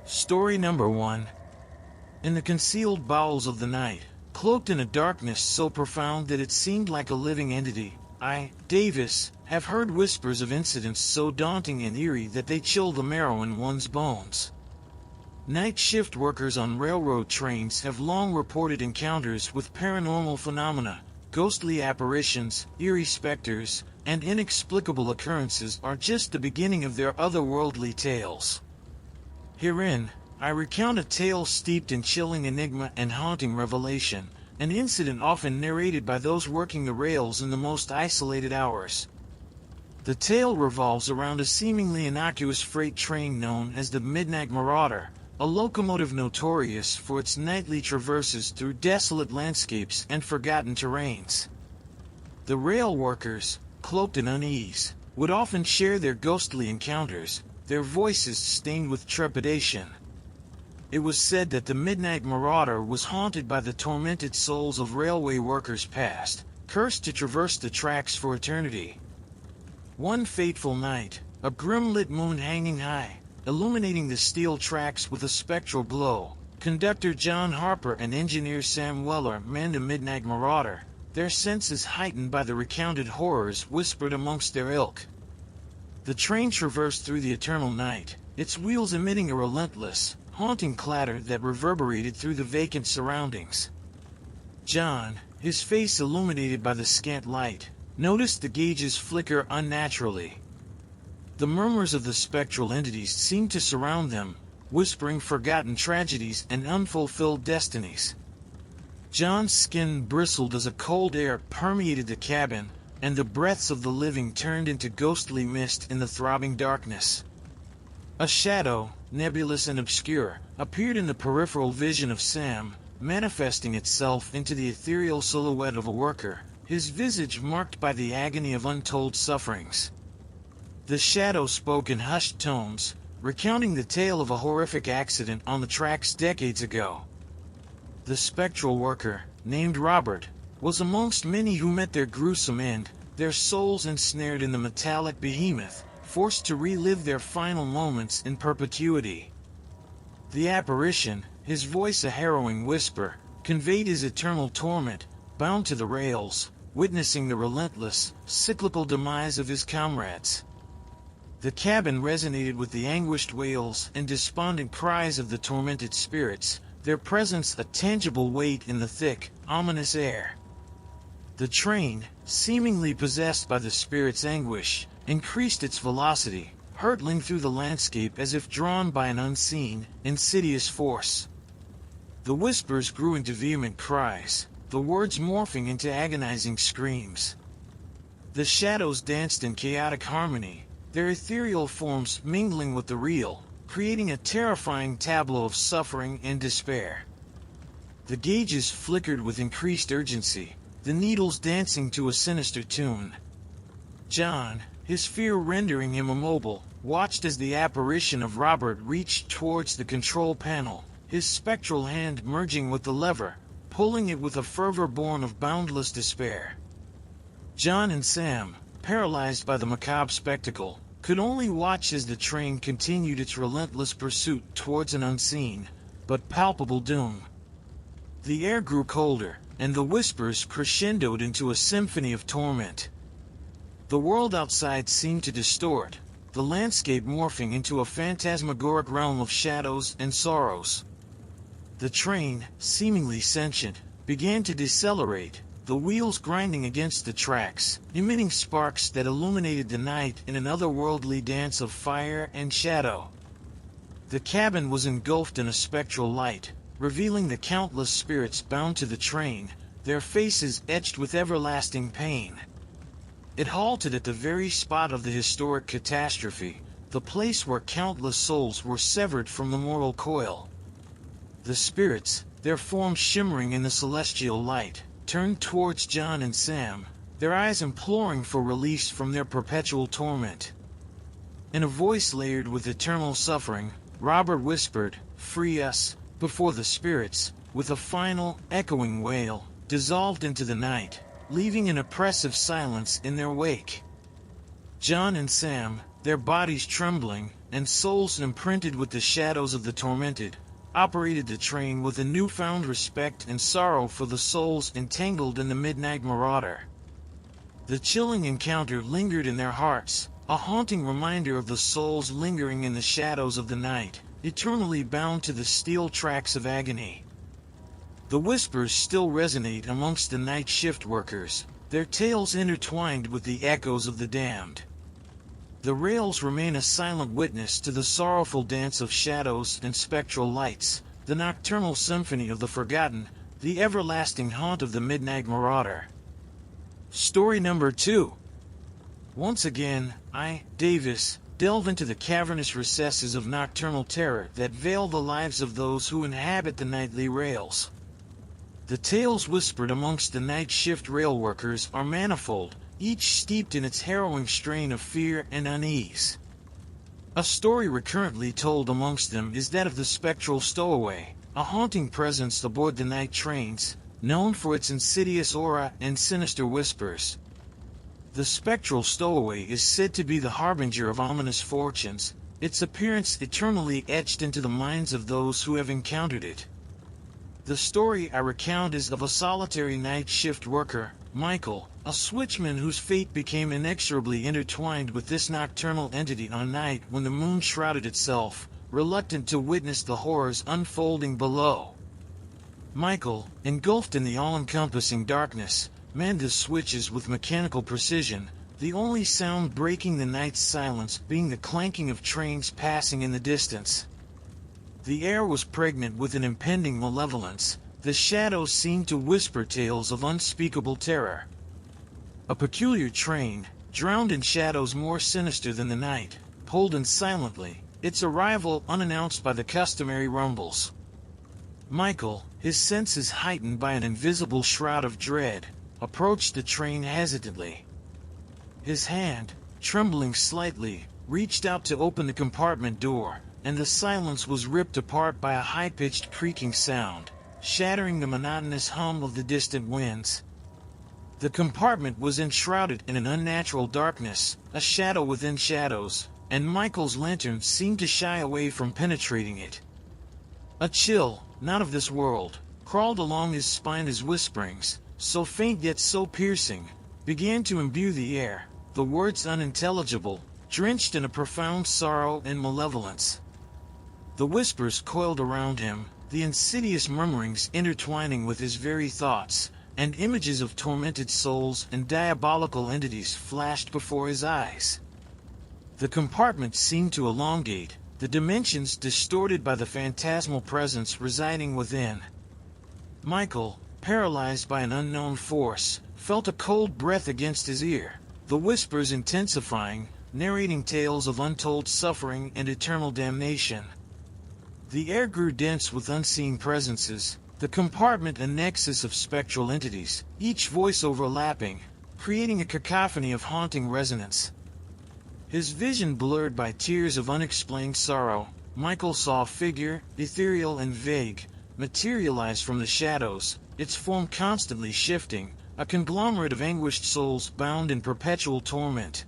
Story number 1. In the concealed bowels of the night, cloaked in a darkness so profound that it seemed like a living entity, I, Davis, have heard whispers of incidents so daunting and eerie that they chill the marrow in one's bones. Night shift workers on railroad trains have long reported encounters with paranormal phenomena. Ghostly apparitions, eerie specters, and inexplicable occurrences are just the beginning of their otherworldly tales. Herein, I recount a tale steeped in chilling enigma and haunting revelation, an incident often narrated by those working the rails in the most isolated hours. The tale revolves around a seemingly innocuous freight train known as the Midnight Marauder, a locomotive notorious for its nightly traverses through desolate landscapes and forgotten terrains. The rail workers, cloaked in unease, would often share their ghostly encounters, their voices stained with trepidation. It was said that the Midnight Marauder was haunted by the tormented souls of railway workers past, cursed to traverse the tracks for eternity. One fateful night, a grim-lit moon hanging high, illuminating the steel tracks with a spectral glow, conductor John Harper and engineer Sam Weller manned the Midnight Marauder, their senses heightened by the recounted horrors whispered amongst their ilk. The train traversed through the eternal night, its wheels emitting a relentless, haunting clatter that reverberated through the vacant surroundings. John, his face illuminated by the scant light, noticed the gauges flicker unnaturally. The murmurs of the spectral entities seemed to surround them, whispering forgotten tragedies and unfulfilled destinies. John's skin bristled as a cold air permeated the cabin, and the breaths of the living turned into ghostly mist in the throbbing darkness. A shadow, nebulous and obscure, appeared in the peripheral vision of Sam, manifesting itself into the ethereal silhouette of a worker, his visage marked by the agony of untold sufferings. The shadow spoke in hushed tones, recounting the tale of a horrific accident on the tracks decades ago. The spectral worker, named Robert, was amongst many who met their gruesome end, their souls ensnared in the metallic behemoth, forced to relive their final moments in perpetuity. The apparition, his voice a harrowing whisper, conveyed his eternal torment, bound to the rails, witnessing the relentless, cyclical demise of his comrades. The cabin resonated with the anguished wails and despondent cries of the tormented spirits, their presence a tangible weight in the thick, ominous air. The train, seemingly possessed by the spirit's anguish, increased its velocity, hurtling through the landscape as if drawn by an unseen, insidious force. The whispers grew into vehement cries, the words morphing into agonizing screams. The shadows danced in chaotic harmony, their ethereal forms mingling with the real, creating a terrifying tableau of suffering and despair. The gauges flickered with increased urgency, the needles dancing to a sinister tune. John, his fear rendering him immobile, watched as the apparition of Robert reached towards the control panel, his spectral hand merging with the lever, pulling it with a fervor born of boundless despair. John and Sam, paralyzed by the macabre spectacle, could only watch as the train continued its relentless pursuit towards an unseen, but palpable doom. The air grew colder, and the whispers crescendoed into a symphony of torment. The world outside seemed to distort, the landscape morphing into a phantasmagoric realm of shadows and sorrows. The train, seemingly sentient, began to decelerate, the wheels grinding against the tracks, emitting sparks that illuminated the night in an otherworldly dance of fire and shadow. The cabin was engulfed in a spectral light, revealing the countless spirits bound to the train, their faces etched with everlasting pain. It halted at the very spot of the historic catastrophe, the place where countless souls were severed from the mortal coil. The spirits, their forms shimmering in the celestial light, turned towards John and Sam, their eyes imploring for release from their perpetual torment. In a voice layered with eternal suffering, Robert whispered, "Free us," before the spirits, with a final, echoing wail, dissolved into the night, leaving an oppressive silence in their wake. John and Sam, their bodies trembling, and souls imprinted with the shadows of the tormented, operated the train with a newfound respect and sorrow for the souls entangled in the midnight marauder. The chilling encounter lingered in their hearts, a haunting reminder of the souls lingering in the shadows of the night, eternally bound to the steel tracks of agony. The whispers still resonate amongst the night shift workers, their tales intertwined with the echoes of the damned. The rails remain a silent witness to the sorrowful dance of shadows and spectral lights, the nocturnal symphony of the forgotten, the everlasting haunt of the midnight marauder. Story number 2. Once again, I, Davis, delve into the cavernous recesses of nocturnal terror that veil the lives of those who inhabit the nightly rails. The tales whispered amongst the night shift rail workers are manifold, each steeped in its harrowing strain of fear and unease. A story recurrently told amongst them is that of the spectral stowaway, a haunting presence aboard the night trains, known for its insidious aura and sinister whispers. The spectral stowaway is said to be the harbinger of ominous fortunes, its appearance eternally etched into the minds of those who have encountered it. The story I recount is of a solitary night shift worker, Michael, a switchman whose fate became inexorably intertwined with this nocturnal entity on a night when the moon shrouded itself, reluctant to witness the horrors unfolding below. Michael, engulfed in the all-encompassing darkness, manned the switches with mechanical precision, the only sound breaking the night's silence being the clanking of trains passing in the distance. The air was pregnant with an impending malevolence. The shadows seemed to whisper tales of unspeakable terror. A peculiar train, drowned in shadows more sinister than the night, pulled in silently, its arrival unannounced by the customary rumbles. Michael, his senses heightened by an invisible shroud of dread, approached the train hesitantly. His hand, trembling slightly, reached out to open the compartment door, and the silence was ripped apart by a high-pitched creaking sound, shattering the monotonous hum of the distant winds. The compartment was enshrouded in an unnatural darkness, a shadow within shadows, and Michael's lantern seemed to shy away from penetrating it. A chill, not of this world, crawled along his spine as whisperings, so faint yet so piercing, began to imbue the air, the words unintelligible, drenched in a profound sorrow and malevolence. The whispers coiled around him, the insidious murmurings intertwining with his very thoughts, and images of tormented souls and diabolical entities flashed before his eyes. The compartment seemed to elongate, the dimensions distorted by the phantasmal presence residing within. Michael, paralyzed by an unknown force, felt a cold breath against his ear, the whispers intensifying, narrating tales of untold suffering and eternal damnation. The air grew dense with unseen presences, the compartment a nexus of spectral entities, each voice overlapping, creating a cacophony of haunting resonance. His vision blurred by tears of unexplained sorrow, Michael saw a figure, ethereal and vague, materialize from the shadows, its form constantly shifting, a conglomerate of anguished souls bound in perpetual torment.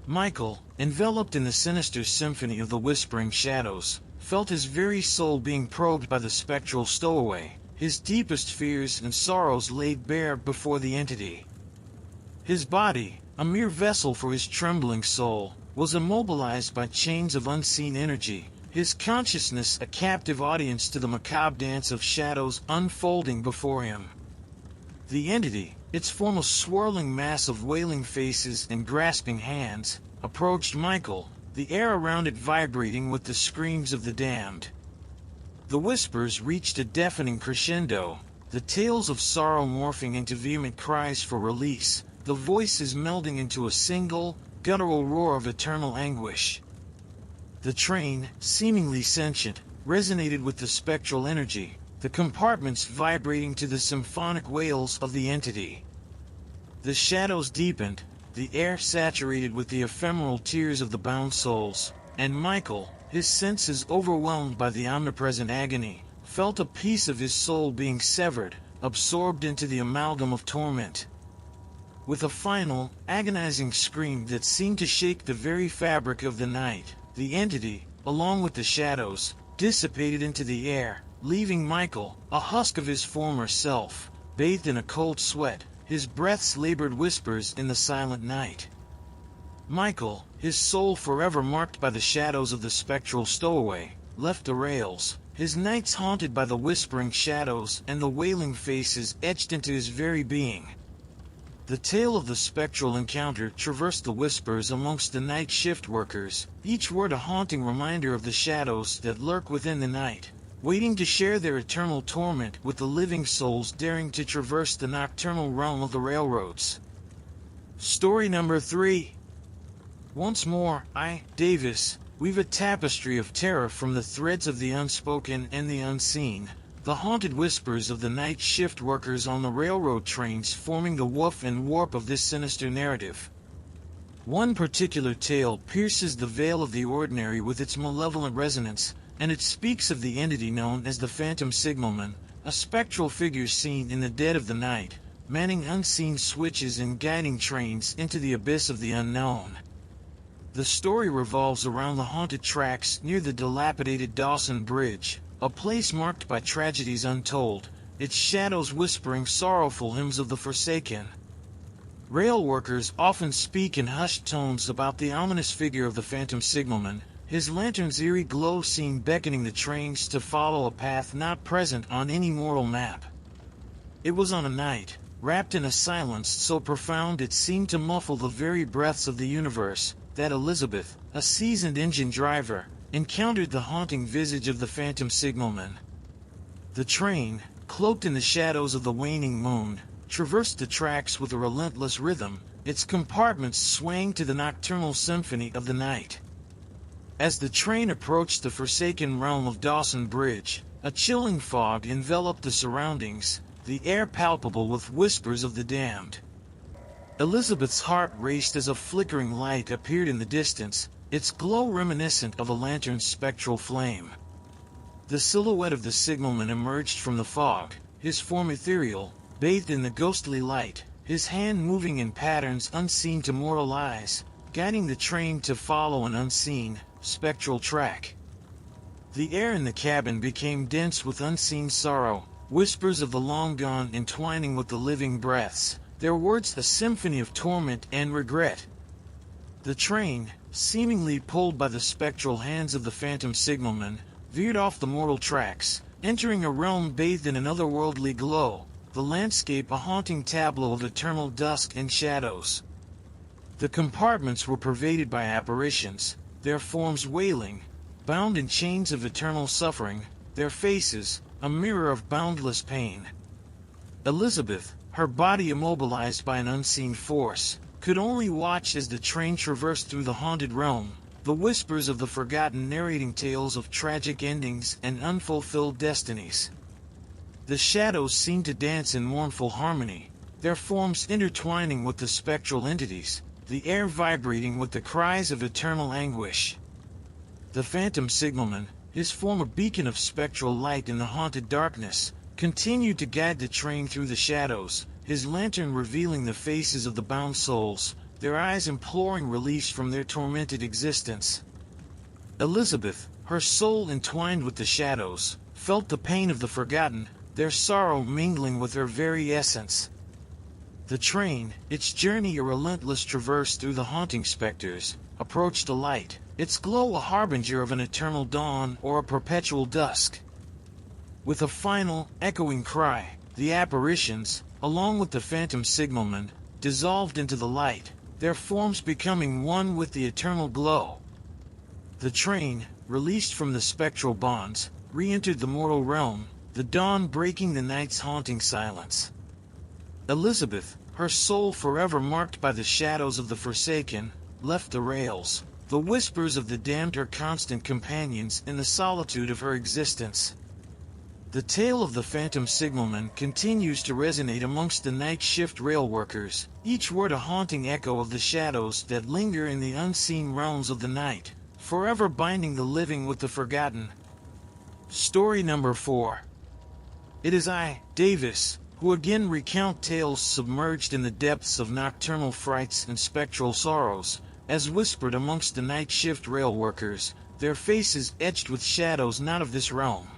Michael, enveloped in the sinister symphony of the whispering shadows, felt his very soul being probed by the spectral stowaway, his deepest fears and sorrows laid bare before the entity. His body, a mere vessel for his trembling soul, was immobilized by chains of unseen energy, his consciousness a captive audience to the macabre dance of shadows unfolding before him. The entity, its form a swirling mass of wailing faces and grasping hands, approached Michael, the air around it vibrating with the screams of the damned. The whispers reached a deafening crescendo, the tales of sorrow morphing into vehement cries for release, the voices melding into a single, guttural roar of eternal anguish. The train, seemingly sentient, resonated with the spectral energy, the compartments vibrating to the symphonic wails of the entity. The shadows deepened, the air saturated with the ephemeral tears of the bound souls, and Michael, his senses overwhelmed by the omnipresent agony, felt a piece of his soul being severed, absorbed into the amalgam of torment. With a final, agonizing scream that seemed to shake the very fabric of the night, The entity, along with the shadows, dissipated into the air, leaving Michael, a husk of his former self, bathed in a cold sweat, his breath's labored whispers in the silent night. Michael, his soul forever marked by the shadows of the spectral stowaway, left the rails, his nights haunted by the whispering shadows and the wailing faces etched into his very being. The tale of the spectral encounter traversed the whispers amongst the night shift workers, each word a haunting reminder of the shadows that lurk within the night, waiting to share their eternal torment with the living souls daring to traverse the nocturnal realm of the railroads. Story number 3. Once more, Davis, weave a tapestry of terror from the threads of the unspoken and the unseen, the haunted whispers of the night shift workers on the railroad trains forming the woof and warp of this sinister narrative. One particular tale pierces the veil of the ordinary with its malevolent resonance, and it speaks of the entity known as the Phantom Signalman, a spectral figure seen in the dead of the night, manning unseen switches and guiding trains into the abyss of the unknown. The story revolves around the haunted tracks near the dilapidated Dawson Bridge, a place marked by tragedies untold, its shadows whispering sorrowful hymns of the forsaken. Rail workers often speak in hushed tones about the ominous figure of the Phantom Signalman, his lantern's eerie glow seen beckoning the trains to follow a path not present on any mortal map. It was on a night, wrapped in a silence so profound it seemed to muffle the very breaths of the universe, that Elizabeth, a seasoned engine driver, encountered the haunting visage of the Phantom Signalman. The train, cloaked in the shadows of the waning moon, traversed the tracks with a relentless rhythm, its compartments swaying to the nocturnal symphony of the night. As the train approached the forsaken realm of Dawson Bridge, a chilling fog enveloped the surroundings, the air palpable with whispers of the damned. Elizabeth's heart raced as a flickering light appeared in the distance, its glow reminiscent of a lantern's spectral flame. The silhouette of the signalman emerged from the fog, his form ethereal, bathed in the ghostly light, his hand moving in patterns unseen to mortal eyes, guiding the train to follow an unseen, spectral track. The air in the cabin became dense with unseen sorrow, whispers of the long gone entwining with the living breaths, their words a symphony of torment and regret. The train, seemingly pulled by the spectral hands of the Phantom Signalman, veered off the mortal tracks, entering a realm bathed in an otherworldly glow, the landscape a haunting tableau of eternal dusk and shadows. The compartments were pervaded by apparitions, their forms wailing, bound in chains of eternal suffering, their faces, a mirror of boundless pain. Elizabeth, her body immobilized by an unseen force, could only watch as the train traversed through the haunted realm, the whispers of the forgotten narrating tales of tragic endings and unfulfilled destinies. The shadows seemed to dance in mournful harmony, their forms intertwining with the spectral entities, the air vibrating with the cries of eternal anguish. The Phantom Signalman, his form a beacon of spectral light in the haunted darkness, continued to guide the train through the shadows, his lantern revealing the faces of the bound souls, their eyes imploring release from their tormented existence. Elizabeth, her soul entwined with the shadows, felt the pain of the forgotten, their sorrow mingling with her very essence. The train, its journey a relentless traverse through the haunting specters, approached the light, its glow a harbinger of an eternal dawn or a perpetual dusk. With a final, echoing cry, the apparitions, along with the Phantom Signalman, dissolved into the light, their forms becoming one with the eternal glow. The train, released from the spectral bonds, re-entered the mortal realm, the dawn breaking the night's haunting silence. Elizabeth, her soul forever marked by the shadows of the forsaken, left the rails, the whispers of the damned her constant companions in the solitude of her existence. The tale of the Phantom Signalman continues to resonate amongst the night shift rail workers, each word a haunting echo of the shadows that linger in the unseen realms of the night, forever binding the living with the forgotten. Story number 4. It is I, Davis, who again recount tales submerged in the depths of nocturnal frights and spectral sorrows, as whispered amongst the night shift rail workers, their faces etched with shadows not of this realm.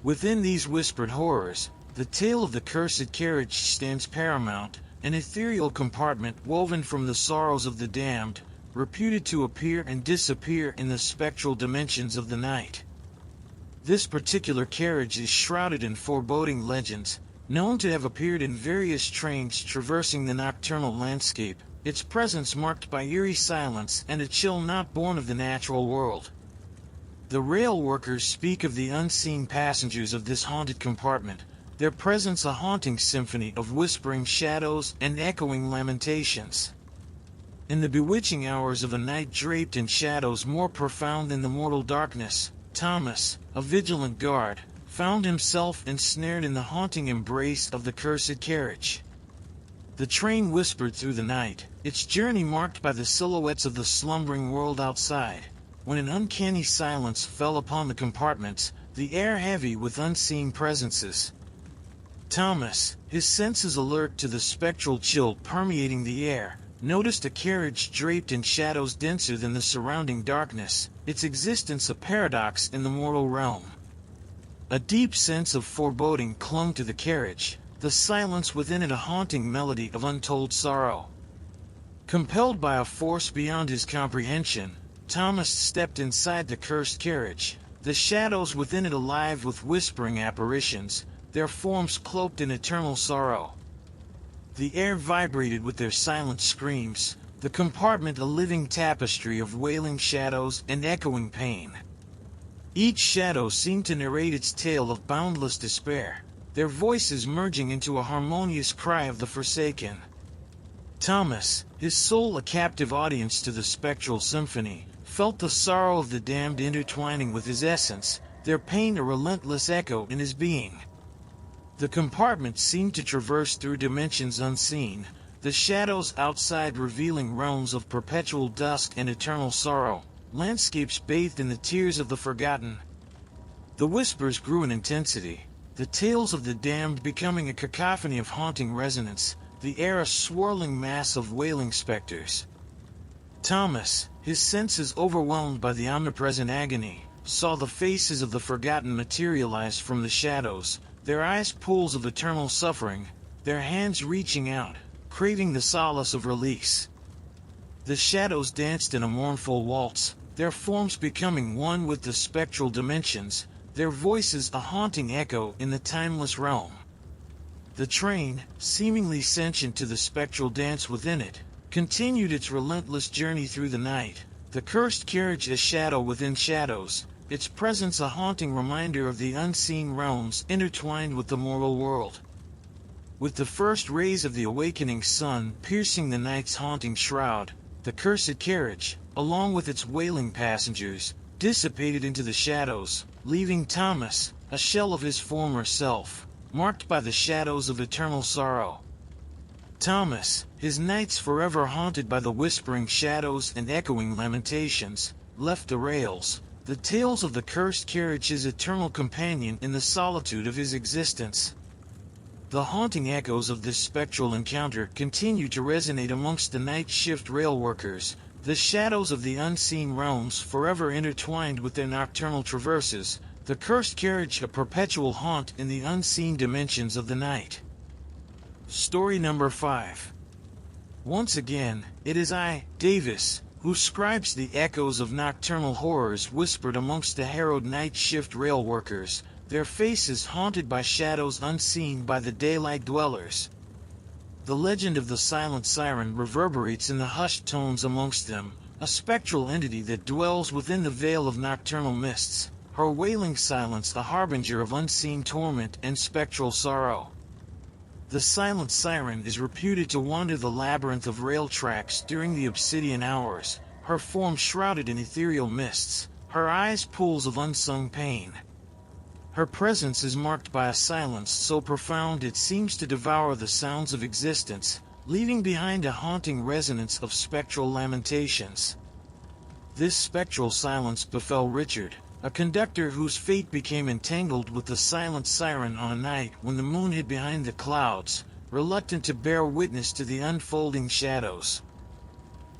Within these whispered horrors, the tale of the cursed carriage stands paramount, an ethereal compartment woven from the sorrows of the damned, reputed to appear and disappear in the spectral dimensions of the night. This particular carriage is shrouded in foreboding legends, known to have appeared in various trains traversing the nocturnal landscape, its presence marked by eerie silence and a chill not born of the natural world. The rail workers speak of the unseen passengers of this haunted compartment, their presence a haunting symphony of whispering shadows and echoing lamentations. In the bewitching hours of a night draped in shadows more profound than the mortal darkness, Thomas, a vigilant guard, found himself ensnared in the haunting embrace of the cursed carriage. The train whispered through the night, its journey marked by the silhouettes of the slumbering world outside, when an uncanny silence fell upon the compartments, the air heavy with unseen presences. Thomas, his senses alert to the spectral chill permeating the air, noticed a carriage draped in shadows denser than the surrounding darkness, its existence a paradox in the mortal realm. A deep sense of foreboding clung to the carriage, the silence within it a haunting melody of untold sorrow. Compelled by a force beyond his comprehension, Thomas stepped inside the cursed carriage, the shadows within it alive with whispering apparitions, their forms cloaked in eternal sorrow. The air vibrated with their silent screams, the compartment a living tapestry of wailing shadows and echoing pain. Each shadow seemed to narrate its tale of boundless despair, their voices merging into a harmonious cry of the forsaken. Thomas, his soul a captive audience to the spectral symphony, felt the sorrow of the damned intertwining with his essence, their pain a relentless echo in his being. The compartment seemed to traverse through dimensions unseen, the shadows outside revealing realms of perpetual dusk and eternal sorrow, landscapes bathed in the tears of the forgotten. The whispers grew in intensity, the tales of the damned becoming a cacophony of haunting resonance, the air a swirling mass of wailing specters. Thomas, his senses overwhelmed by the omnipresent agony, saw the faces of the forgotten materialize from the shadows, their eyes pools of eternal suffering, their hands reaching out, craving the solace of release. The shadows danced in a mournful waltz, their forms becoming one with the spectral dimensions, their voices a haunting echo in the timeless realm. The train, seemingly sentient to the spectral dance within it, continued its relentless journey through the night, the cursed carriage a shadow within shadows, its presence a haunting reminder of the unseen realms intertwined with the mortal world. With the first rays of the awakening sun piercing the night's haunting shroud, the cursed carriage, along with its wailing passengers, dissipated into the shadows, leaving Thomas, a shell of his former self, marked by the shadows of eternal sorrow. Thomas, his nights forever haunted by the whispering shadows and echoing lamentations, left the rails, the tales of the cursed carriage his eternal companion in the solitude of his existence. The haunting echoes of this spectral encounter continue to resonate amongst the night shift rail workers, the shadows of the unseen realms forever intertwined with their nocturnal traverses, the cursed carriage a perpetual haunt in the unseen dimensions of the night. Story number 5. Once again, it is I, Davis, who scribes the echoes of nocturnal horrors whispered amongst the harrowed night shift rail workers, their faces haunted by shadows unseen by the daylight dwellers. The legend of the silent siren reverberates in the hushed tones amongst them, a spectral entity that dwells within the veil of nocturnal mists, her wailing silence a harbinger of unseen torment and spectral sorrow. The silent siren is reputed to wander the labyrinth of rail tracks during the obsidian hours, her form shrouded in ethereal mists, her eyes pools of unsung pain. Her presence is marked by a silence so profound it seems to devour the sounds of existence, leaving behind a haunting resonance of spectral lamentations. This spectral silence befell Richard, a conductor whose fate became entangled with the silent siren on a night when the moon hid behind the clouds, reluctant to bear witness to the unfolding shadows.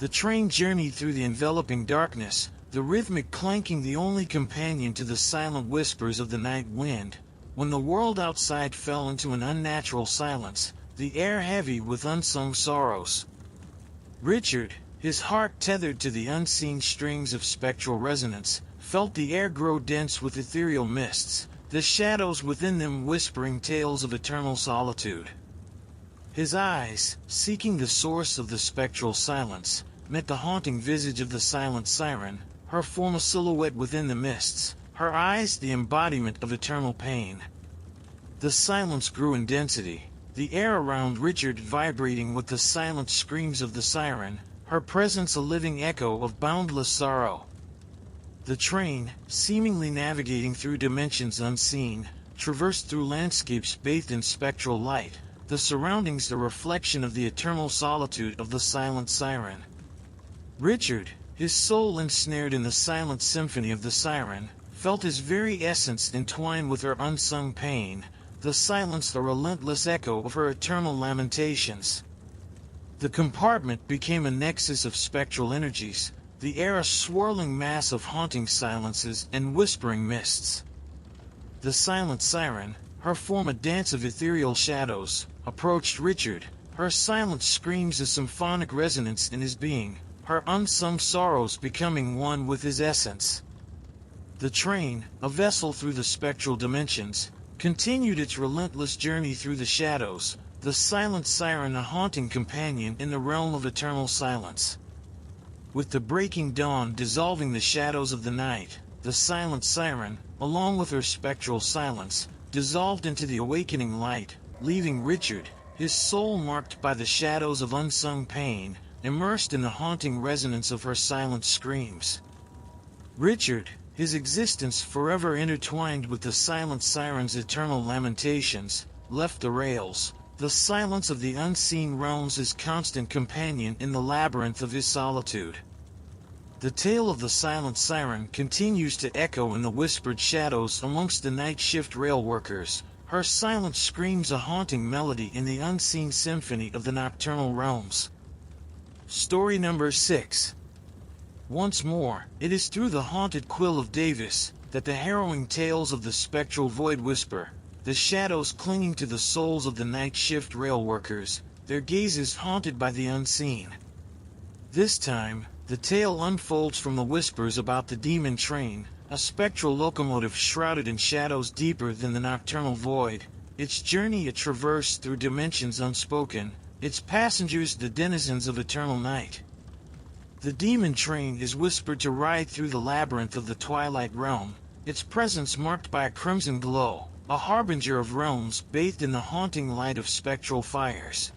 The train journeyed through the enveloping darkness, the rhythmic clanking the only companion to the silent whispers of the night wind. When the world outside fell into an unnatural silence, the air heavy with unsung sorrows. Richard, his heart tethered to the unseen strings of spectral resonance, felt the air grow dense with ethereal mists, the shadows within them whispering tales of eternal solitude. His eyes, seeking the source of the spectral silence, met the haunting visage of the silent siren, her form a silhouette within the mists, her eyes the embodiment of eternal pain. The silence grew in density, the air around Richard vibrating with the silent screams of the siren, her presence a living echo of boundless sorrow. The train, seemingly navigating through dimensions unseen, traversed through landscapes bathed in spectral light, the surroundings a reflection of the eternal solitude of the silent siren. Richard, his soul ensnared in the silent symphony of the siren, felt his very essence entwined with her unsung pain, the silence the relentless echo of her eternal lamentations. The compartment became a nexus of spectral energies, the air a swirling mass of haunting silences and whispering mists. The silent siren, her form a dance of ethereal shadows, approached Richard, her silent screams a symphonic resonance in his being, her unsung sorrows becoming one with his essence. The train, a vessel through the spectral dimensions, continued its relentless journey through the shadows, the silent siren a haunting companion in the realm of eternal silence. With the breaking dawn dissolving the shadows of the night, the silent siren, along with her spectral silence, dissolved into the awakening light, leaving Richard, his soul marked by the shadows of unsung pain, immersed in the haunting resonance of her silent screams. Richard, his existence forever intertwined with the silent siren's eternal lamentations, left the rails, the silence of the unseen realms his constant companion in the labyrinth of his solitude. The tale of the silent siren continues to echo in the whispered shadows amongst the night shift rail workers, her silent screams a haunting melody in the unseen symphony of the nocturnal realms. Story number 6. Once more, it is through the haunted quill of Davis that the harrowing tales of the spectral void whisper, the shadows clinging to the souls of the night shift rail workers, their gazes haunted by the unseen. This time, the tale unfolds from the whispers about the demon train, a spectral locomotive shrouded in shadows deeper than the nocturnal void, its journey a traverse through dimensions unspoken, its passengers the denizens of eternal night. The demon train is whispered to ride through the labyrinth of the twilight realm, its presence marked by a crimson glow, a harbinger of realms bathed in the haunting light of spectral fires.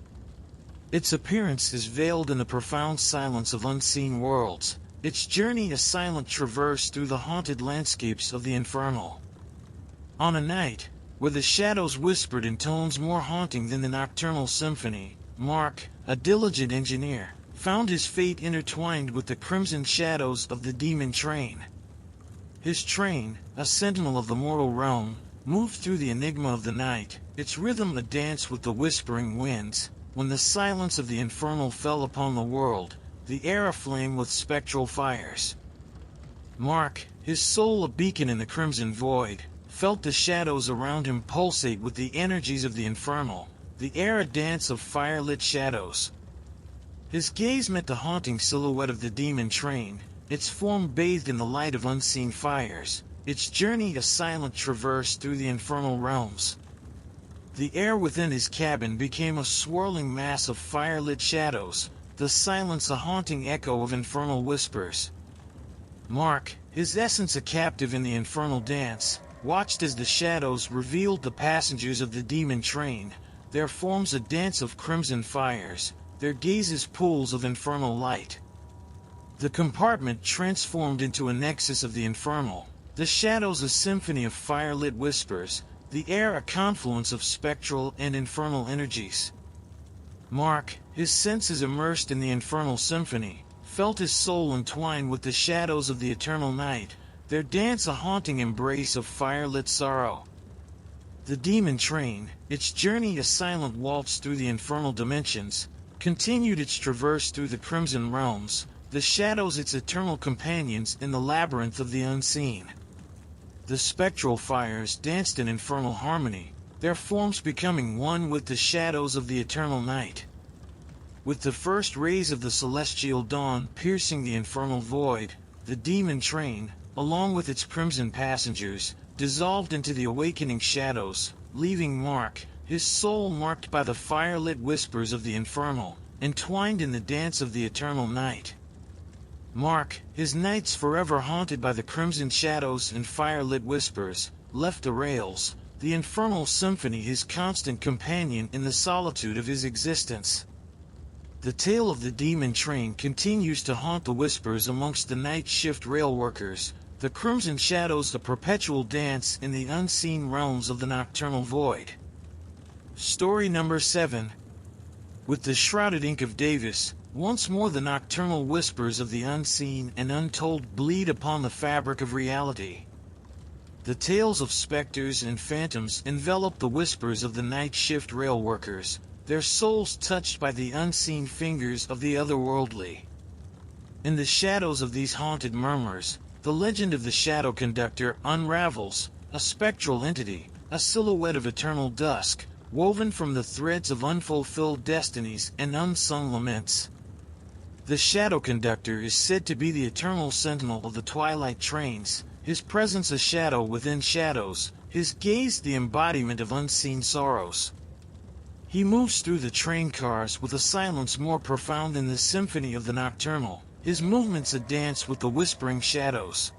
Its appearance is veiled in the profound silence of unseen worlds, its journey a silent traverse through the haunted landscapes of the infernal. On a night, where the shadows whispered in tones more haunting than the nocturnal symphony, Mark, a diligent engineer, found his fate intertwined with the crimson shadows of the demon train. His train, a sentinel of the mortal realm, moved through the enigma of the night, its rhythm a dance with the whispering winds. When the silence of the infernal fell upon the world, the air aflame with spectral fires. Mark, his soul a beacon in the crimson void, felt the shadows around him pulsate with the energies of the infernal, the air a dance of fire-lit shadows. His gaze met the haunting silhouette of the demon train, its form bathed in the light of unseen fires, its journey a silent traverse through the infernal realms. The air within his cabin became a swirling mass of fire-lit shadows, the silence a haunting echo of infernal whispers. Mark, his essence a captive in the infernal dance, watched as the shadows revealed the passengers of the demon train, their forms a dance of crimson fires, their gazes pools of infernal light. The compartment transformed into a nexus of the infernal, the shadows a symphony of fire-lit whispers, the air a confluence of spectral and infernal energies. Mark, his senses immersed in the infernal symphony, felt his soul entwined with the shadows of the eternal night, their dance a haunting embrace of fire-lit sorrow. The demon train, its journey a silent waltz through the infernal dimensions, continued its traverse through the crimson realms, the shadows its eternal companions in the labyrinth of the unseen. The spectral fires danced in infernal harmony, their forms becoming one with the shadows of the eternal night. With the first rays of the celestial dawn piercing the infernal void, the demon train, along with its crimson passengers, dissolved into the awakening shadows, leaving Mark, his soul marked by the fire-lit whispers of the infernal, entwined in the dance of the eternal night. Mark, his nights forever haunted by the crimson shadows and fire-lit whispers, left the rails, the infernal symphony his constant companion in the solitude of his existence. The tale of the demon train continues to haunt the whispers amongst the night shift rail workers, the crimson shadows a perpetual dance in the unseen realms of the nocturnal void. Story number 7. With the shrouded ink of Davis, once more the nocturnal whispers of the unseen and untold bleed upon the fabric of reality. The tales of specters and phantoms envelop the whispers of the night shift rail workers, their souls touched by the unseen fingers of the otherworldly. In the shadows of these haunted murmurs, the legend of the shadow conductor unravels, a spectral entity, a silhouette of eternal dusk, woven from the threads of unfulfilled destinies and unsung laments. The shadow conductor is said to be the eternal sentinel of the twilight trains, his presence a shadow within shadows, his gaze the embodiment of unseen sorrows. He moves through the train cars with a silence more profound than the symphony of the nocturnal, his movements a dance with the whispering shadows.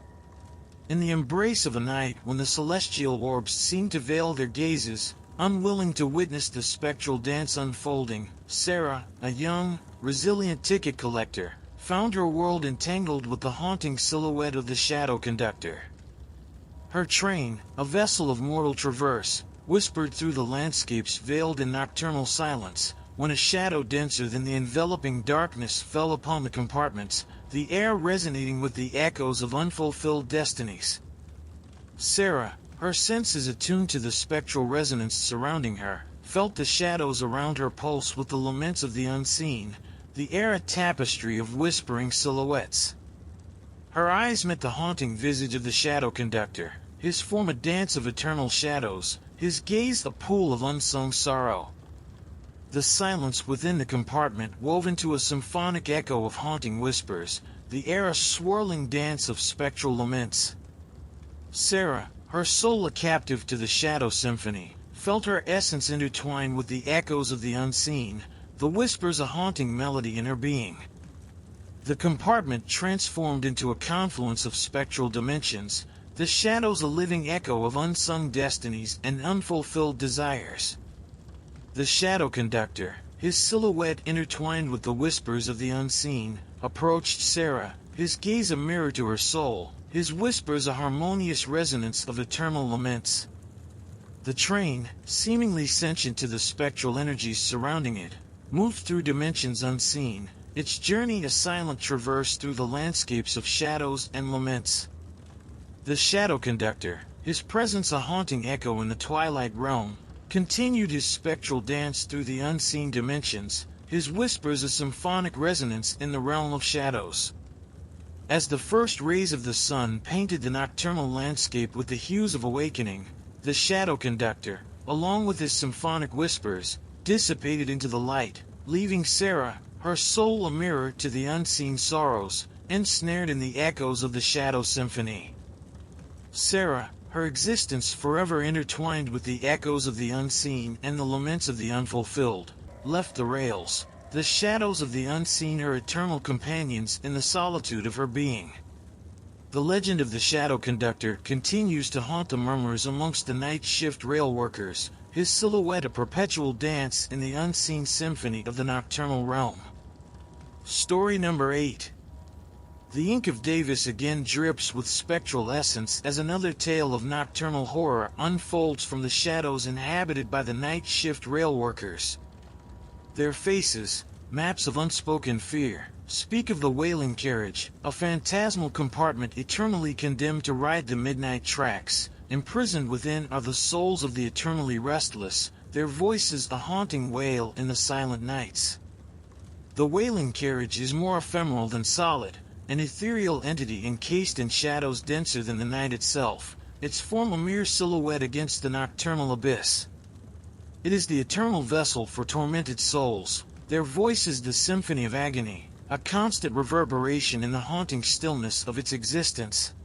In the embrace of a night when the celestial orbs seem to veil their gazes, unwilling to witness the spectral dance unfolding, Sarah, a young, resilient ticket collector, found her world entangled with the haunting silhouette of the shadow conductor. Her train, a vessel of mortal traverse, whispered through the landscapes veiled in nocturnal silence, when a shadow denser than the enveloping darkness fell upon the compartments, the air resonating with the echoes of unfulfilled destinies. Sarah, her senses attuned to the spectral resonance surrounding her, felt the shadows around her pulse with the laments of the unseen, the air a tapestry of whispering silhouettes. Her eyes met the haunting visage of the shadow conductor, his form a dance of eternal shadows, his gaze a pool of unsung sorrow. The silence within the compartment wove into a symphonic echo of haunting whispers, the air a swirling dance of spectral laments. Sarah, her soul a captive to the shadow symphony, felt her essence intertwined with the echoes of the unseen, the whispers a haunting melody in her being. The compartment transformed into a confluence of spectral dimensions, the shadows a living echo of unsung destinies and unfulfilled desires. The shadow conductor, his silhouette intertwined with the whispers of the unseen, approached Sarah, his gaze a mirror to her soul, his whispers a harmonious resonance of eternal laments. The train, seemingly sentient to the spectral energies surrounding it, moved through dimensions unseen, its journey a silent traverse through the landscapes of shadows and laments. The shadow conductor, his presence a haunting echo in the twilight realm, continued his spectral dance through the unseen dimensions, his whispers a symphonic resonance in the realm of shadows. As the first rays of the sun painted the nocturnal landscape with the hues of awakening, the shadow conductor, along with his symphonic whispers, dissipated into the light, leaving Sarah, her soul a mirror to the unseen sorrows, ensnared in the echoes of the shadow symphony. Sarah, her existence forever intertwined with the echoes of the unseen and the laments of the unfulfilled, left the rails, the shadows of the unseen her eternal companions in the solitude of her being. The legend of the shadow conductor continues to haunt the murmurs amongst the night shift rail workers, his silhouette a perpetual dance in the unseen symphony of the nocturnal realm. Story number 8. The ink of Davis again drips with spectral essence as another tale of nocturnal horror unfolds from the shadows inhabited by the night shift rail workers. Their faces, maps of unspoken fear, speak of the wailing carriage, a phantasmal compartment eternally condemned to ride the midnight tracks. Imprisoned within are the souls of the eternally restless, their voices a haunting wail in the silent nights. The wailing carriage is more ephemeral than solid, an ethereal entity encased in shadows denser than the night itself, its form a mere silhouette against the nocturnal abyss. It is the eternal vessel for tormented souls, their voice is the symphony of agony, a constant reverberation in the haunting stillness of its existence.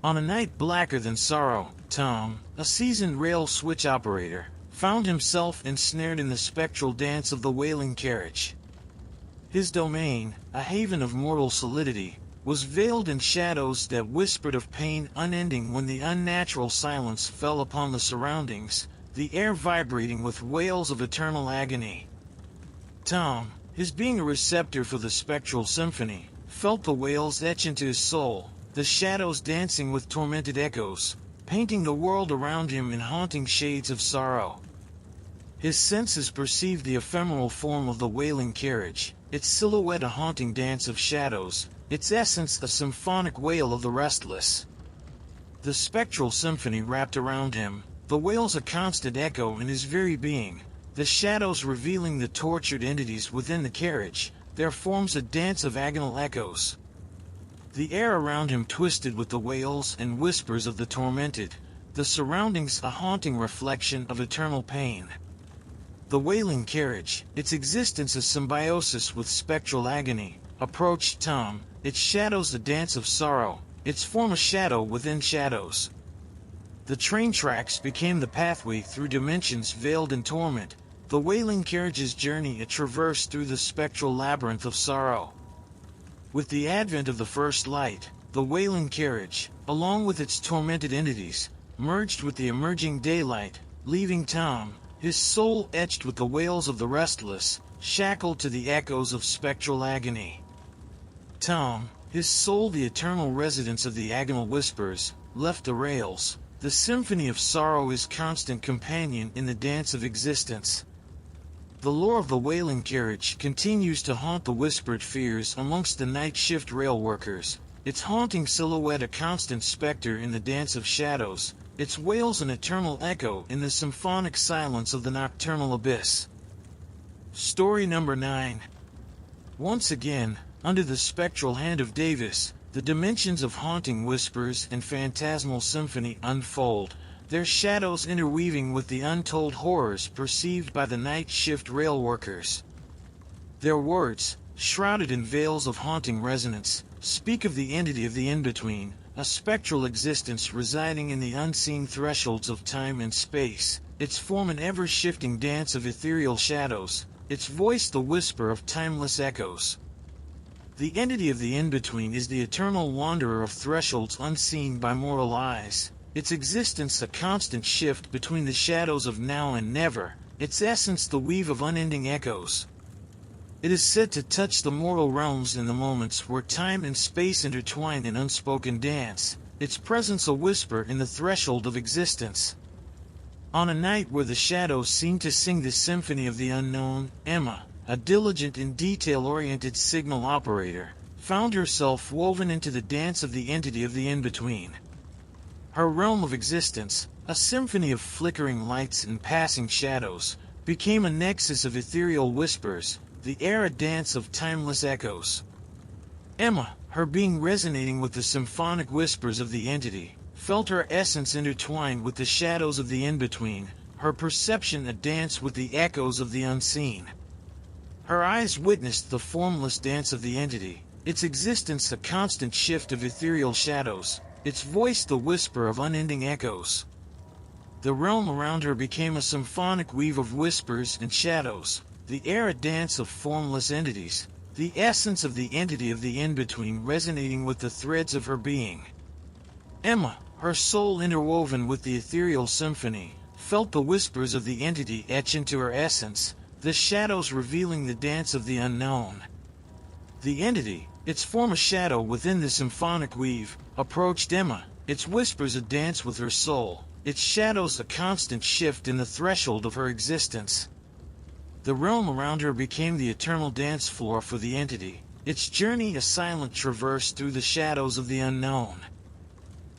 On a night blacker than sorrow, Tom, a seasoned rail switch operator, found himself ensnared in the spectral dance of the wailing carriage. His domain, a haven of mortal solidity, was veiled in shadows that whispered of pain unending when the unnatural silence fell upon the surroundings, the air vibrating with wails of eternal agony. Tom, his being a receptor for the spectral symphony, felt the wails etch into his soul, the shadows dancing with tormented echoes, painting the world around him in haunting shades of sorrow. His senses perceived the ephemeral form of the wailing carriage, its silhouette a haunting dance of shadows, its essence a symphonic wail of the restless. The spectral symphony wrapped around him, the wails a constant echo in his very being, the shadows revealing the tortured entities within the carriage, their forms a dance of agonal echoes. The air around him twisted with the wails and whispers of the tormented, the surroundings a haunting reflection of eternal pain. The wailing carriage, its existence a symbiosis with spectral agony, approached Tom, its shadows a dance of sorrow, its form a shadow within shadows. The train tracks became the pathway through dimensions veiled in torment, the wailing carriage's journey a traverse through the spectral labyrinth of sorrow. With the advent of the first light, the wailing carriage, along with its tormented entities, merged with the emerging daylight, leaving Tom, his soul etched with the wails of the restless, shackled to the echoes of spectral agony. Tom, his soul the eternal residence of the agonal whispers, left the rails, the symphony of sorrow his constant companion in the dance of existence. The lore of the wailing carriage continues to haunt the whispered fears amongst the night shift rail workers, its haunting silhouette a constant specter in the dance of shadows, its wails an eternal echo in the symphonic silence of the nocturnal abyss. Story number 9. Once again, under the spectral hand of Davis, the dimensions of haunting whispers and phantasmal symphony unfold, their shadows interweaving with the untold horrors perceived by the night shift rail workers. Their words, shrouded in veils of haunting resonance, speak of the entity of the in-between, a spectral existence residing in the unseen thresholds of time and space, its form an ever-shifting dance of ethereal shadows, its voice the whisper of timeless echoes. The entity of the in-between is the eternal wanderer of thresholds unseen by mortal eyes, its existence a constant shift between the shadows of now and never, its essence the weave of unending echoes. It is said to touch the mortal realms in the moments where time and space intertwine in unspoken dance, its presence a whisper in the threshold of existence. On a night where the shadows seem to sing the symphony of the unknown, Emma, a diligent and detail-oriented signal operator, found herself woven into the dance of the entity of the in-between. Her realm of existence, a symphony of flickering lights and passing shadows, became a nexus of ethereal whispers, the air a dance of timeless echoes. Emma, her being resonating with the symphonic whispers of the entity, felt her essence intertwined with the shadows of the in-between, her perception a dance with the echoes of the unseen. Her eyes witnessed the formless dance of the entity, its existence a constant shift of ethereal shadows, its voice the whisper of unending echoes. The realm around her became a symphonic weave of whispers and shadows, the air a dance of formless entities, the essence of the entity of the in-between resonating with the threads of her being. Emma, her soul interwoven with the ethereal symphony, felt the whispers of the entity etch into her essence, the shadows revealing the dance of the unknown. The entity, its form a shadow within the symphonic weave, approached Emma, its whispers a dance with her soul, its shadows a constant shift in the threshold of her existence. The realm around her became the eternal dance floor for the entity, its journey a silent traverse through the shadows of the unknown.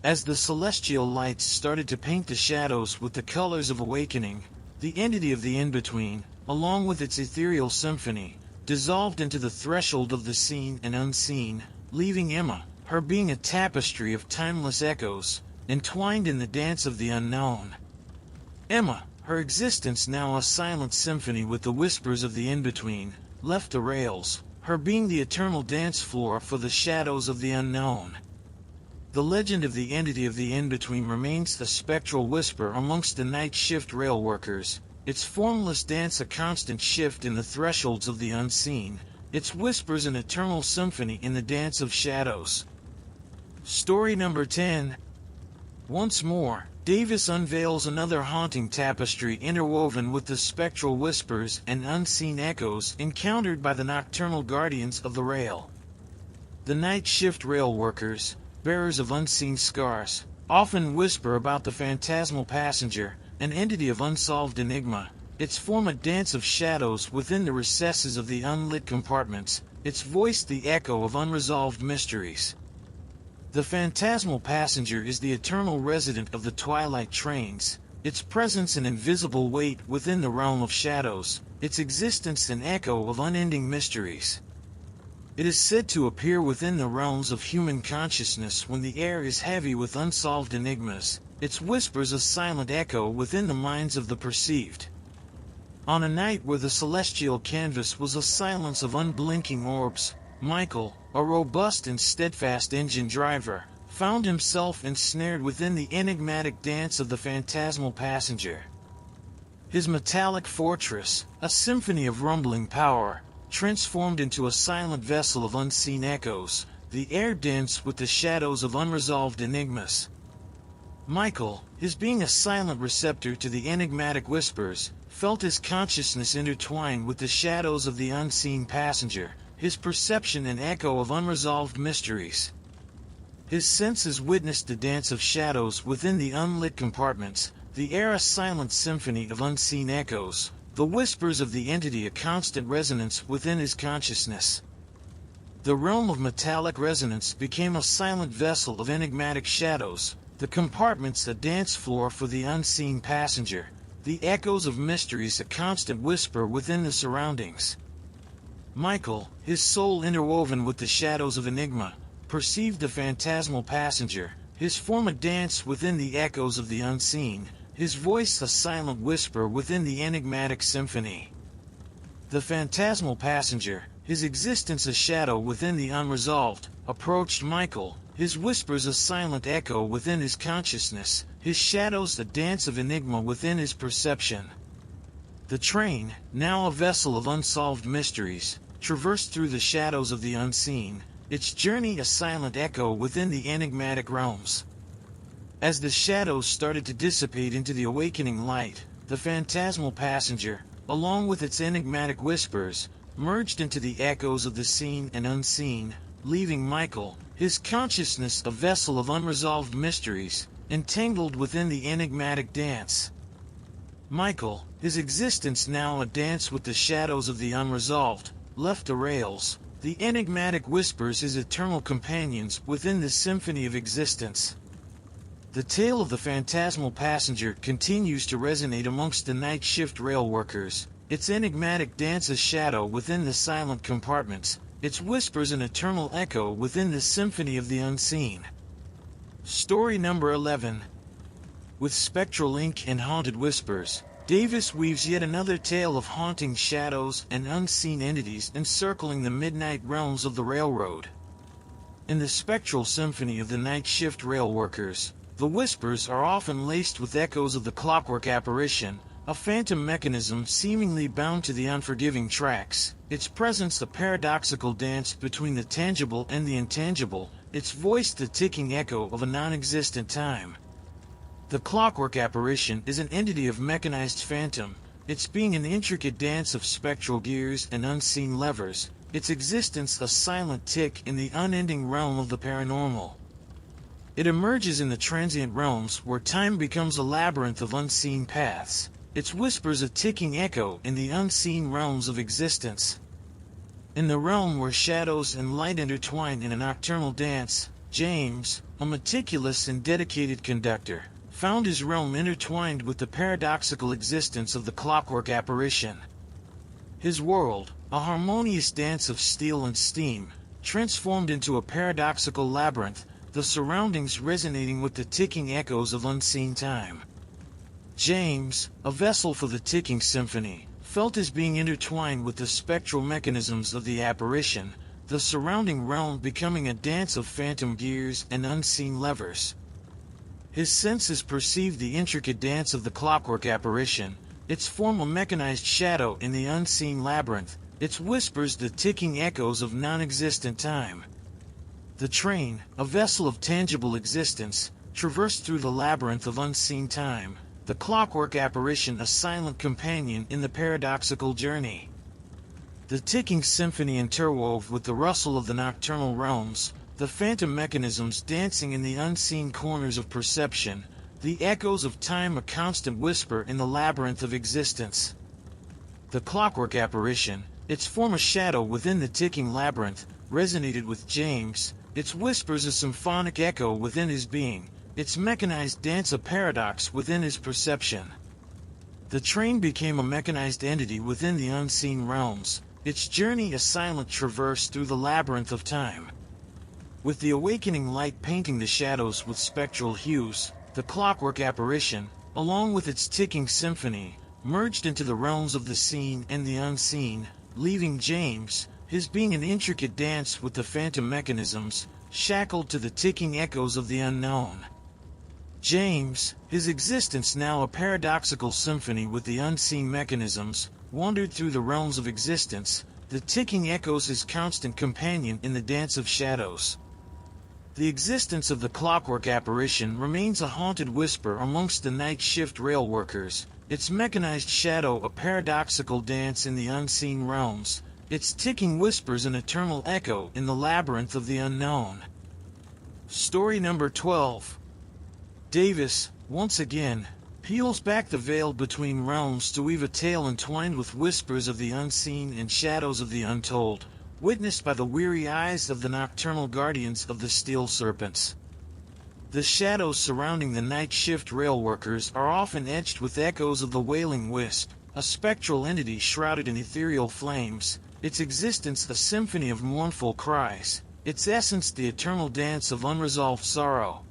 As the celestial lights started to paint the shadows with the colors of awakening, the entity of the in-between, along with its ethereal symphony, dissolved into the threshold of the seen and unseen, leaving Emma, her being a tapestry of timeless echoes, entwined in the dance of the unknown. Emma, her existence now a silent symphony with the whispers of the in-between, left the rails, her being the eternal dance floor for the shadows of the unknown. The legend of the entity of the in-between remains the spectral whisper amongst the night shift rail workers, its formless dance a constant shift in the thresholds of the unseen, its whispers an eternal symphony in the dance of shadows. Story number 10. Once more, Davis unveils another haunting tapestry interwoven with the spectral whispers and unseen echoes encountered by the nocturnal guardians of the rail. The night shift rail workers, bearers of unseen scars, often whisper about the phantasmal passenger, an entity of unsolved enigma, its form a dance of shadows within the recesses of the unlit compartments, its voice the echo of unresolved mysteries. The phantasmal passenger is the eternal resident of the twilight trains, its presence an invisible weight within the realm of shadows, its existence an echo of unending mysteries. It is said to appear within the realms of human consciousness when the air is heavy with unsolved enigmas, its whispers a silent echo within the minds of the perceived. On a night where the celestial canvas was a silence of unblinking orbs, Michael, a robust and steadfast engine driver, found himself ensnared within the enigmatic dance of the phantasmal passenger. His metallic fortress, a symphony of rumbling power, transformed into a silent vessel of unseen echoes, the air dense with the shadows of unresolved enigmas. Michael, his being a silent receptor to the enigmatic whispers, felt his consciousness intertwine with the shadows of the unseen passenger, his perception an echo of unresolved mysteries. His senses witnessed the dance of shadows within the unlit compartments, the air a silent symphony of unseen echoes, the whispers of the entity a constant resonance within his consciousness. The realm of metallic resonance became a silent vessel of enigmatic shadows, the compartments a dance floor for the unseen passenger, the echoes of mysteries a constant whisper within the surroundings. Michael, his soul interwoven with the shadows of enigma, perceived the phantasmal passenger, his form a dance within the echoes of the unseen, his voice a silent whisper within the enigmatic symphony. The phantasmal passenger, his existence a shadow within the unresolved, approached Michael, his whispers a silent echo within his consciousness, his shadows a dance of enigma within his perception. The train, now a vessel of unsolved mysteries, traversed through the shadows of the unseen, its journey a silent echo within the enigmatic realms. As the shadows started to dissipate into the awakening light, the phantasmal passenger, along with its enigmatic whispers, merged into the echoes of the seen and unseen, leaving Michael, his consciousness a vessel of unresolved mysteries, entangled within the enigmatic dance. Michael, his existence now a dance with the shadows of the unresolved, left the rails, the enigmatic whispers his eternal companions within the symphony of existence. The tale of the phantasmal passenger continues to resonate amongst the night shift rail workers, its enigmatic dance a shadow within the silent compartments, its whispers an eternal echo within the symphony of the unseen. Story number 11. With spectral ink and haunted whispers, Davis weaves yet another tale of haunting shadows and unseen entities encircling the midnight realms of the railroad. In the spectral symphony of the night shift rail workers, the whispers are often laced with echoes of the clockwork apparition, a phantom mechanism seemingly bound to the unforgiving tracks, its presence a paradoxical dance between the tangible and the intangible, its voice the ticking echo of a non-existent time. The clockwork apparition is an entity of mechanized phantom, its being an intricate dance of spectral gears and unseen levers, its existence a silent tick in the unending realm of the paranormal. It emerges in the transient realms where time becomes a labyrinth of unseen paths, its whispers a ticking echo in the unseen realms of existence. In the realm where shadows and light intertwine in a nocturnal dance, James, a meticulous and dedicated conductor, found his realm intertwined with the paradoxical existence of the clockwork apparition. His world, a harmonious dance of steel and steam, transformed into a paradoxical labyrinth, the surroundings resonating with the ticking echoes of unseen time. James, a vessel for the ticking symphony, felt his being intertwined with the spectral mechanisms of the apparition, the surrounding realm becoming a dance of phantom gears and unseen levers. His senses perceived the intricate dance of the clockwork apparition, its form a mechanized shadow in the unseen labyrinth, its whispers the ticking echoes of non-existent time. The train, a vessel of tangible existence, traversed through the labyrinth of unseen time, the clockwork apparition a silent companion in the paradoxical journey. The ticking symphony interwove with the rustle of the nocturnal realms, the phantom mechanisms dancing in the unseen corners of perception, the echoes of time a constant whisper in the labyrinth of existence. The clockwork apparition, its form a shadow within the ticking labyrinth, resonated with James, its whispers a symphonic echo within his being, its mechanized dance a paradox within his perception. The train became a mechanized entity within the unseen realms, its journey a silent traverse through the labyrinth of time. With the awakening light painting the shadows with spectral hues, the clockwork apparition, along with its ticking symphony, merged into the realms of the seen and the unseen, leaving James, his being an intricate dance with the phantom mechanisms, shackled to the ticking echoes of the unknown. James, his existence now a paradoxical symphony with the unseen mechanisms, wandered through the realms of existence, the ticking echoes his constant companion in the dance of shadows. The existence of the clockwork apparition remains a haunted whisper amongst the night shift rail workers, its mechanized shadow a paradoxical dance in the unseen realms, its ticking whispers an eternal echo in the labyrinth of the unknown. Story number 12. Davis, once again, peels back the veil between realms to weave a tale entwined with whispers of the unseen and shadows of the untold, witnessed by the weary eyes of the nocturnal guardians of the steel serpents. The shadows surrounding the night shift rail workers are often etched with echoes of the wailing wisp, a spectral entity shrouded in ethereal flames, its existence a symphony of mournful cries, its essence the eternal dance of unresolved sorrow.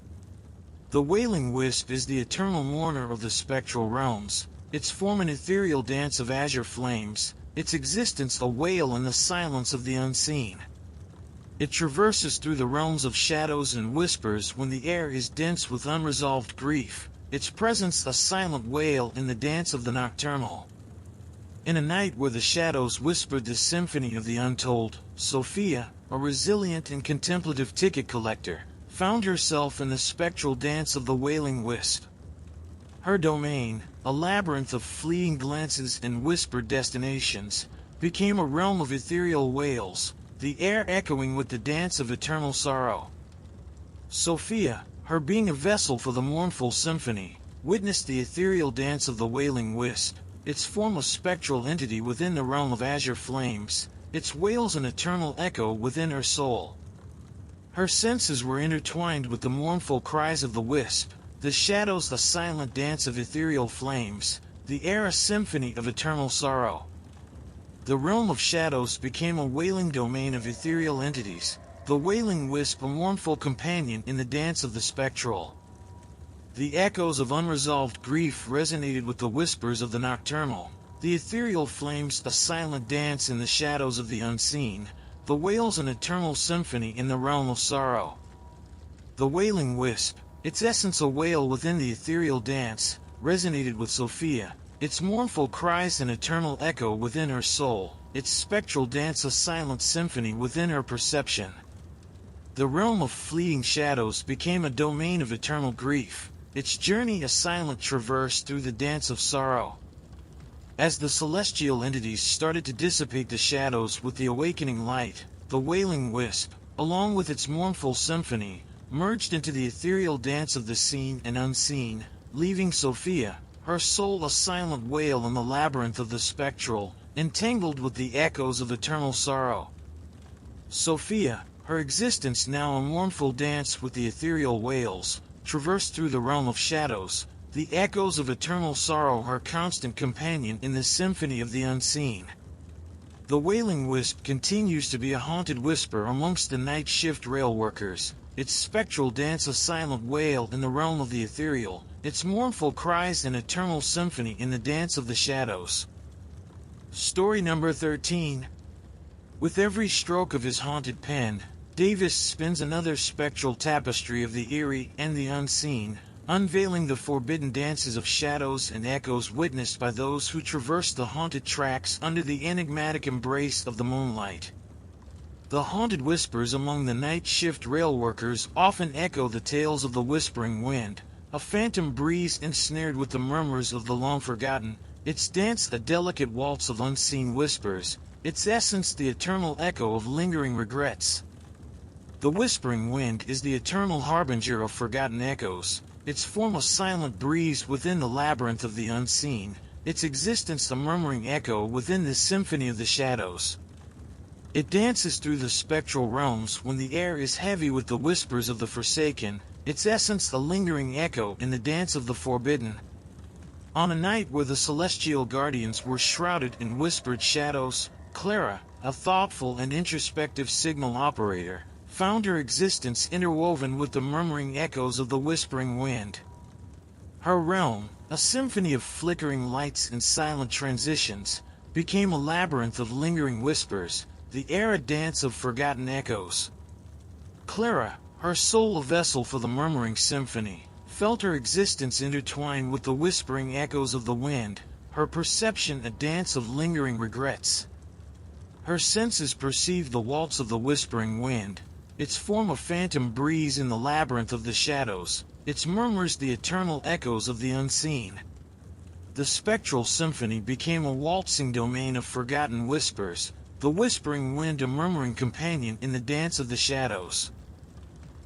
The wailing wisp is the eternal mourner of the spectral realms, its form an ethereal dance of azure flames, its existence a wail in the silence of the unseen. It traverses through the realms of shadows and whispers when the air is dense with unresolved grief, its presence a silent wail in the dance of the nocturnal. In a night where the shadows whispered the symphony of the untold, Sophia, a resilient and contemplative ticket collector, found herself in the spectral dance of the wailing wisp. Her domain, a labyrinth of fleeting glances and whispered destinations, became a realm of ethereal wails, the air echoing with the dance of eternal sorrow. Sophia, her being a vessel for the mournful symphony, witnessed the ethereal dance of the wailing wisp, its form a spectral entity within the realm of azure flames, its wails an eternal echo within her soul. Her senses were intertwined with the mournful cries of the wisp, the shadows the silent dance of ethereal flames, the air a symphony of eternal sorrow. The realm of shadows became a wailing domain of ethereal entities, the wailing wisp a mournful companion in the dance of the spectral. The echoes of unresolved grief resonated with the whispers of the nocturnal, the ethereal flames a silent dance in the shadows of the unseen, the wails an eternal symphony in the realm of sorrow. The wailing wisp, its essence a wail within the ethereal dance, resonated with Sophia, its mournful cries an eternal echo within her soul, its spectral dance a silent symphony within her perception. The realm of fleeting shadows became a domain of eternal grief, its journey a silent traverse through the dance of sorrow. As the celestial entities started to dissipate the shadows with the awakening light, the wailing wisp, along with its mournful symphony, merged into the ethereal dance of the seen and unseen, leaving Sophia, her soul a silent wail in the labyrinth of the spectral, entangled with the echoes of eternal sorrow. Sophia, her existence now a mournful dance with the ethereal wails, traversed through the realm of shadows, the echoes of eternal sorrow her constant companion in the symphony of the unseen. The Wailing Wisp continues to be a haunted whisper amongst the night shift rail workers. Its spectral dance a silent wail in the realm of the ethereal, its mournful cries an eternal symphony in the dance of the shadows. Story number 13. With every stroke of his haunted pen, Davis spins another spectral tapestry of the eerie and the unseen, unveiling the forbidden dances of shadows and echoes witnessed by those who traverse the haunted tracks under the enigmatic embrace of the moonlight. The haunted whispers among the night shift rail workers often echo the tales of the whispering wind, a phantom breeze ensnared with the murmurs of the long-forgotten, its dance a delicate waltz of unseen whispers, its essence the eternal echo of lingering regrets. The whispering wind is the eternal harbinger of forgotten echoes, its form a silent breeze within the labyrinth of the unseen, its existence a murmuring echo within the symphony of the shadows. It dances through the spectral realms when the air is heavy with the whispers of the forsaken, its essence a lingering echo in the dance of the forbidden. On a night where the celestial guardians were shrouded in whispered shadows, Clara, a thoughtful and introspective signal operator, found her existence interwoven with the murmuring echoes of the whispering wind. Her realm, a symphony of flickering lights and silent transitions, became a labyrinth of lingering whispers, the air a dance of forgotten echoes. Clara, her soul a vessel for the murmuring symphony, felt her existence intertwined with the whispering echoes of the wind, her perception a dance of lingering regrets. Her senses perceived the waltz of the whispering wind, its form a phantom breeze in the labyrinth of the shadows, its murmurs the eternal echoes of the unseen. The spectral symphony became a waltzing domain of forgotten whispers, the whispering wind a murmuring companion in the dance of the shadows.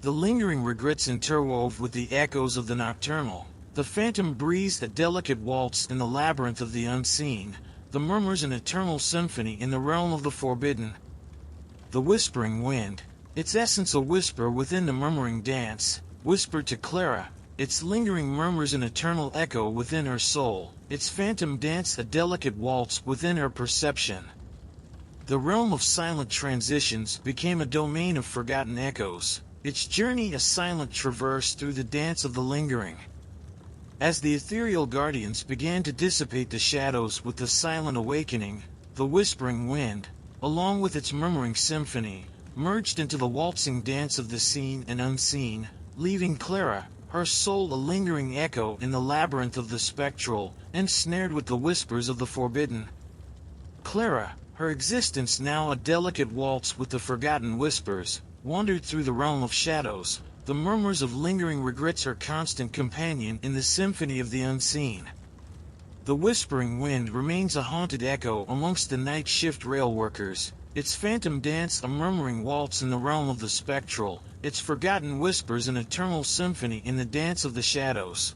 The lingering regrets interwove with the echoes of the nocturnal, the phantom breeze a delicate waltz in the labyrinth of the unseen, the murmurs an eternal symphony in the realm of the forbidden. The whispering wind, its essence a whisper within the murmuring dance, whispered to Clara, its lingering murmurs an eternal echo within her soul, its phantom dance a delicate waltz within her perception. The realm of silent transitions became a domain of forgotten echoes, its journey a silent traverse through the dance of the lingering. As the ethereal guardians began to dissipate the shadows with the silent awakening, the whispering wind, along with its murmuring symphony, merged into the waltzing dance of the seen and unseen, leaving Clara, her soul a lingering echo in the labyrinth of the spectral, ensnared with the whispers of the forbidden. Clara, her existence now a delicate waltz with the forgotten whispers, wandered through the realm of shadows, the murmurs of lingering regrets her constant companion in the symphony of the unseen. The whispering wind remains a haunted echo amongst the night shift rail workers, its phantom dance a murmuring waltz in the realm of the spectral, its forgotten whispers an eternal symphony in the dance of the shadows.